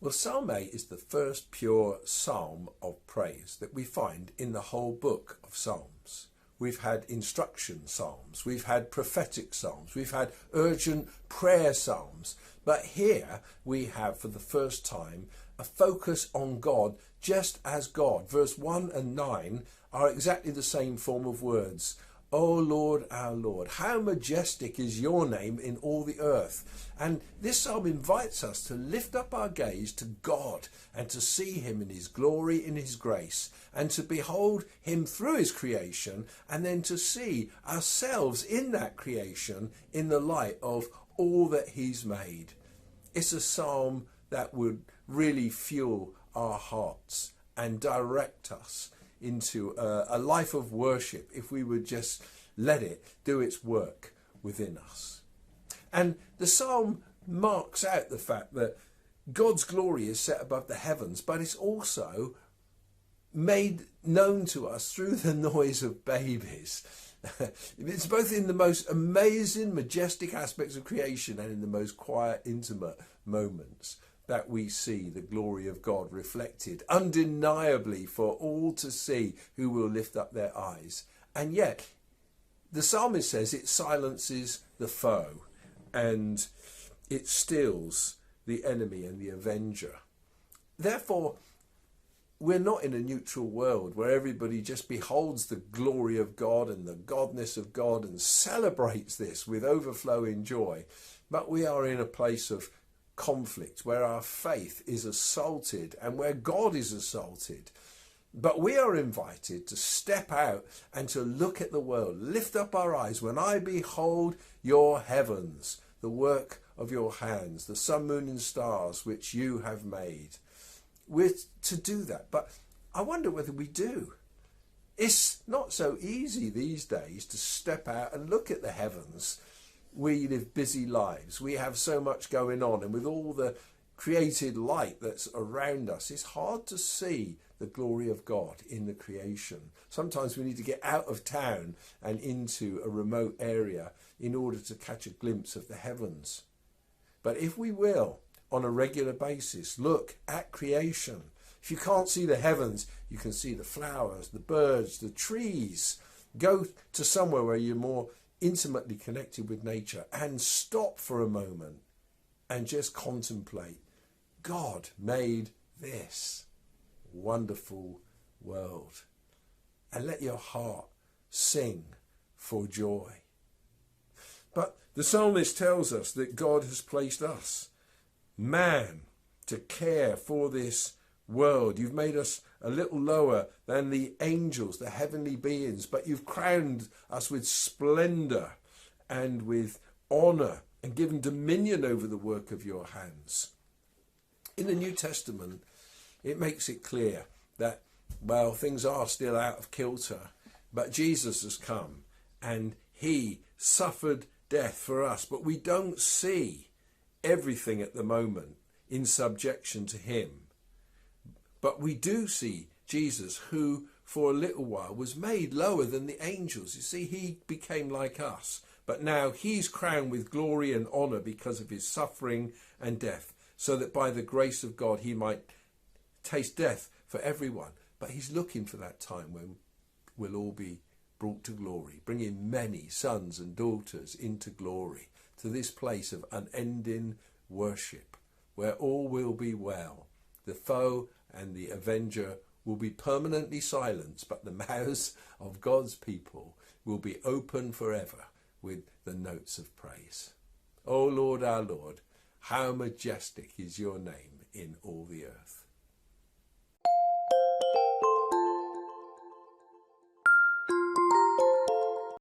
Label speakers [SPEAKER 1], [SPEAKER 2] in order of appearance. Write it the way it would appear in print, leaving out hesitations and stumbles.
[SPEAKER 1] Well, Psalm 8 is the first pure psalm of praise that we find in the whole book of Psalms. We've had instruction psalms, we've had prophetic psalms, we've had urgent prayer psalms. But here we have, for the first time, a focus on God, just as God. Verse 1 and 9 are exactly the same form of words. O Lord, our Lord, how majestic is your name in all the earth. And this psalm invites us to lift up our gaze to God and to see him in his glory, in his grace, and to behold him through his creation, and then to see ourselves in that creation in the light of all that he's made. It's a psalm that would really fuel our hearts and direct us into a life of worship if we would just let it do its work within us. And the psalm marks out the fact that God's glory is set above the heavens, but it's also made known to us through the noise of babies. It's both in the most amazing, majestic aspects of creation and in the most quiet, intimate moments that we see the glory of God reflected undeniably for all to see who will lift up their eyes. And yet, the psalmist says it silences the foe and it stills the enemy and the avenger. Therefore, we're not in a neutral world where everybody just beholds the glory of God and the godness of God and celebrates this with overflowing joy, but we are in a place of conflict where our faith is assaulted and where God is assaulted. But we are invited to step out and to look at the world, lift up our eyes. When I behold your heavens, the work of your hands, the sun, moon and stars which you have made. We're to do that, but I wonder whether we do. It's not so easy these days to step out and look at the heavens. We live busy lives. We have so much going on, and with all the created light that's around us, it's hard to see the glory of God in the creation. Sometimes we need to get out of town and into a remote area in order to catch a glimpse of the heavens. But if we will, on a regular basis, look at creation. If you can't see the heavens, you can see the flowers, the birds, the trees. Go to somewhere where you're more intimately connected with nature and stop for a moment and just contemplate. God made this wonderful world, and let your heart sing for joy. But the psalmist tells us that God has placed us, man, to care for this world. You've made us a little lower than the angels, the heavenly beings, but you've crowned us with splendor and with honor and given dominion over the work of your hands. In the New Testament, it makes it clear that, well, things are still out of kilter, but Jesus has come and he suffered death for us, but we don't see everything at the moment in subjection to him. But we do see Jesus, who for a little while was made lower than the angels. You see, he became like us, but now he's crowned with glory and honor because of his suffering and death, so that by the grace of God he might taste death for everyone. But he's looking for that time when we'll all be brought to glory, bringing many sons and daughters into glory, to this place of unending worship, where all will be well. The foe and the avenger will be permanently silenced, but the mouths of God's people will be open forever with the notes of praise. O Lord, our Lord, how majestic is your name in all the earth.